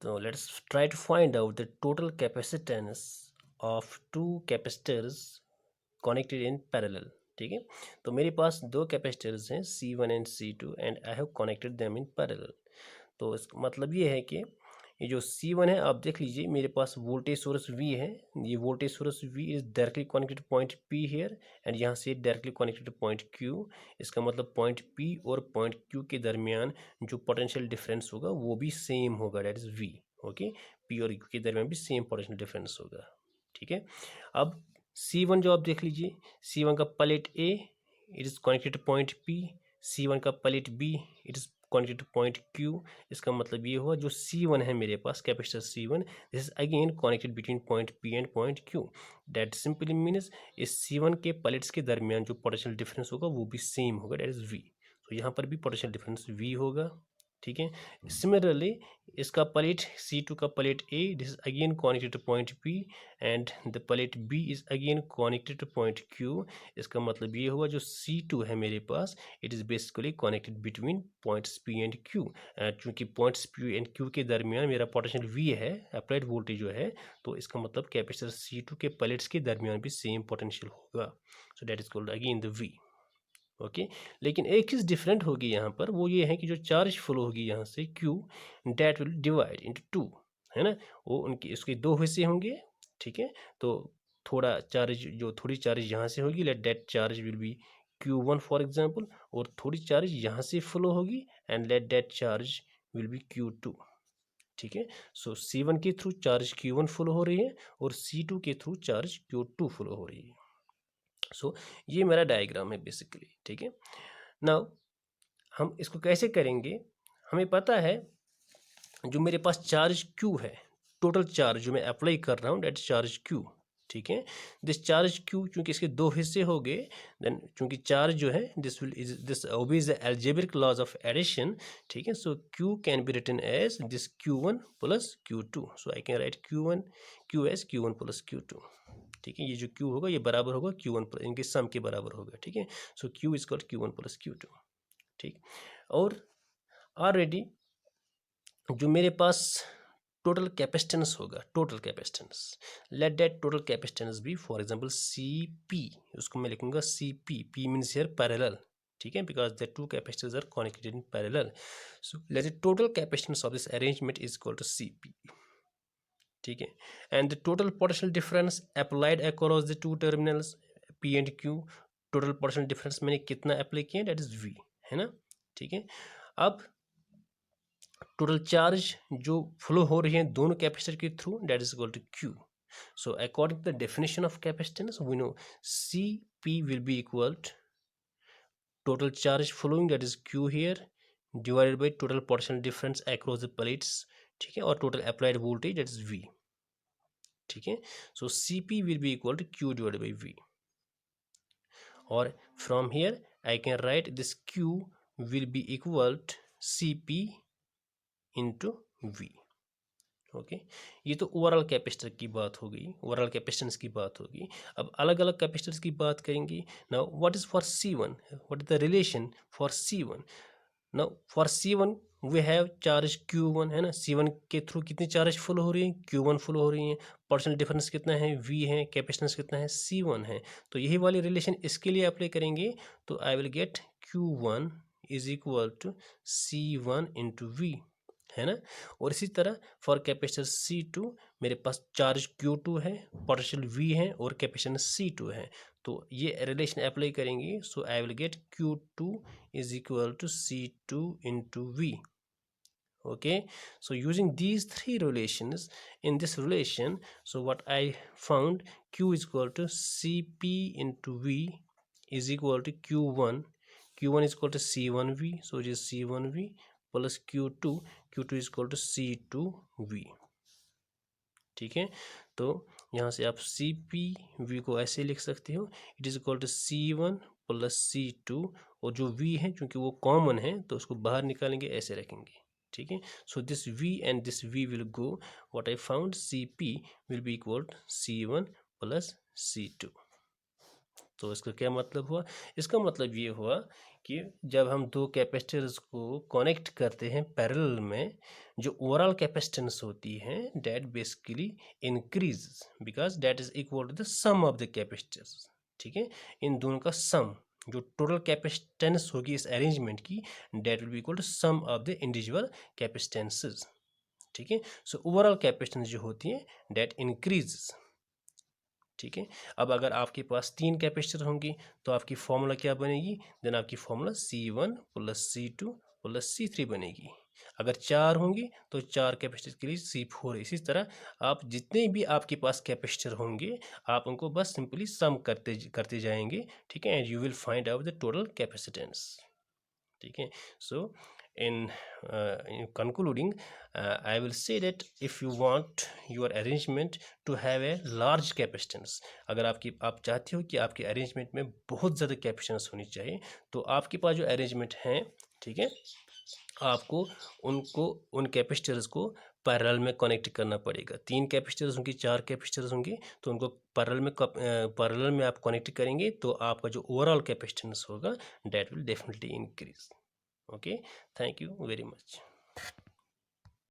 तो let's try to find out the total capacitance of two capacitors connected in parallel. ठीक है, तो मेरे पास दो कैपेसिटर्स हैं C1 and C2 and I have connected them in parallel. तो इसका मतलब ये है कि ये जो C1 है, आप देख लीजिए मेरे पास वोल्टेज सोर्स V है। ये voltage source V is directly connected point P here and यहाँ से डायरेक्टली कनेक्टेड पॉइंट Q। इसका मतलब पॉइंट P और पॉइंट Q के दरमियान जो पोटेंशियल डिफरेंस होगा वो भी सेम होगा, that is V। Okay, P और Q के दरमियान भी सेम पोटेंशियल डिफरेंस होगा। ठीक है, अब C1 जो आप देख लीजिए, C1 का plate A it is connected to point P, C1 का plate B it is connected to point Q। इसका मतलब ये हुआ जो C1 है मेरे पास capacitor C1, this is again connected between point P and point Q। That simply means इस C1 के प्लेट्स के दरमियान जो पोटेंशियल डिफरेंस होगा वो भी सेम होगा, दैट इज V। तो यहाँ पर भी पोटेंशियल डिफरेंस V होगा। ठीक है, सिमिलरली इसका प्लेट C2 का plate A this is again connected to point P and the plate B is again connected to point Q। इसका मतलब ये हुआ जो C2 है मेरे पास it is basically connected between points P and Q। चूँकि पॉइंट्स P एंड Q के दरमियान मेरा पोटेंशियल V है, अप्लाइड वोल्टेज जो है, तो इसका मतलब कैपेसिटर C2 के प्लेट्स के दरमियान भी सेम पोटेंशियल होगा। So that is called again the V। Okay, लेकिन एक चीज़ डिफरेंट होगी यहाँ पर, वो ये है कि जो चार्ज फ्लो होगी यहाँ से Q, that will divide into two, है ना, वो उनकी उसके दो हिस्से होंगे। ठीक है, तो थोड़ा चार्ज जो थोड़ी चार्ज यहाँ से होगी, let that charge will be Q1 for example, और थोड़ी चार्ज यहाँ से फ्लो होगी and let that charge will be Q2। ठीक है, सो C1 के थ्रू चार्ज Q1 फ्लो हो रही है और C2 के थ्रू चार्ज Q2 फ्लो हो रही है। सो ये मेरा डायग्राम है बेसिकली। ठीक है, नाउ हम इसको कैसे करेंगे, हमें पता है जो मेरे पास चार्ज Q है, टोटल चार्ज जो मैं अप्लाई कर रहा हूँ दैट चार्ज Q। ठीक है, दिस चार्ज Q चूँकि इसके दो हिस्से हो गए, देन चूँकि चार्ज जो है this obeys the algebraic laws of addition. ठीक है, so Q can be written as this Q1 plus Q2। So I can write Q as Q1 plus Q2। ठीक है, ये जो Q होगा ये बराबर होगा Q1 प्लस, इनके सम के बराबर होगा। ठीक है, so Q is called Q1 plus Q2। ठीक, और ऑलरेडी जो मेरे पास टोटल कैपेसिटेंस होगा, total capacitance, let that total capacitance be for example CP, उसको मैं लिखूंगा CP, P means here parallel. ठीक है, because the two capacitors are connected in parallel, so let the total capacitance of this arrangement is equal to CP। ठीक है, and the total potential difference applied across the two terminals P and Q, total potential difference मैंने कितना apply किया, that is V, है ना। ठीक है, अब टोटल चार्ज जो फ्लो हो रही है दोनों कैपेसिटर के through that is equal to Q। So according to the definition of capacitance we know CP will be equal to total charge flowing that is Q here divided by total potential difference across the plates. ठीक है, और total applied voltage that is V। ठीक है, so CP will be equal to Q divided by V, और from here I can write this Q will be equal to CP into V। Okay, ये तो overall capacitor की बात हो गई, overall capacitance की बात होगी। अब अलग अलग कैपेसिटर्स की बात करेंगे। Now what is for C1, what is the relation for C1। Now for C1 we have charge Q1, है ना, C1 के थ्रू कितनी चार्ज फुल हो रही है, Q1 फुल हो रही है, पोटेंशियल डिफरेंस कितना है, V है, कैपेसिटेंस कितना है, C1 है। तो यही वाली रिलेशन इसके लिए अप्लाई करेंगे, तो I will get Q1 is equal to C1 into V, है ना। और इसी तरह फॉर कैपेसिटर C2 मेरे पास चार्ज Q2 है, पोटेंशियल V है और कैपेसिटेंस C2 है, तो ये रिलेशन अप्लाई करेंगे। So I will get Q2 is equal to C2 into V। Okay, so using these three relations, in this relation, so what I found, Q is equal to CP into V is equal to Q1 is equal to C1V, so it is C1V plus Q2 is equal to C2V। ठीक है, तो यहाँ से आप CPV को ऐसे लिख सकते हो, it is equal to C1 plus C2, और जो V है क्योंकि वो कॉमन है तो उसको बाहर निकालेंगे, ऐसे रखेंगे। ठीक है, so this V and this V will go, what I found CP will be equal to C1 plus C2। तो इसका क्या मतलब हुआ, इसका मतलब ये हुआ कि जब हम दो कैपेसिटर्स को कनेक्ट करते हैं पैरेलल में, जो ओवरऑल कैपेसिटेंस होती है that basically increase, because that is equal to the sum of the capacitors. ठीक है, इन दोनों का सम, जो टोटल कैपेसिटेंस होगी इस अरेंजमेंट की, that will be equal to sum of the individual capacitances. ठीक है, सो ओवरऑल कैपेसिटेंस जो होती है दैट इंक्रीज। ठीक है, अब अगर आपके पास 3 कैपेसिटर होंगे तो आपकी फॉर्मूला क्या बनेगी? देन आपकी formula C1 plus C2 plus C3 बनेगी। अगर 4 होंगे तो 4 कैपेसिटर के लिए C4। इसी तरह आप जितने भी आपके पास कैपेसिटर होंगे आप उनको बस सिंपली सम करते करते जाएंगे। ठीक है, and you will find out the total capacitance. ठीक है, सो in concluding, I will say that if you want your arrangement to have a large capacitance, अगर आप चाहते हो कि आपके अरेंजमेंट में बहुत ज़्यादा कैपेसिटेंस होनी चाहिए, तो आपके पास जो अरेंजमेंट हैं, ठीक है, आपको उनको उन कैपेसिटर्स को पैरेलल में कनेक्ट करना पड़ेगा। 3 कैपेसिटर्स होंगे, 4 कैपेसिटर्स होंगे, तो उनको पैरेलल में आप कनेक्ट करेंगे तो आपका जो ओवरऑल कैपेसिटेंस होगा that will definitely increase. Okay, thank you very much.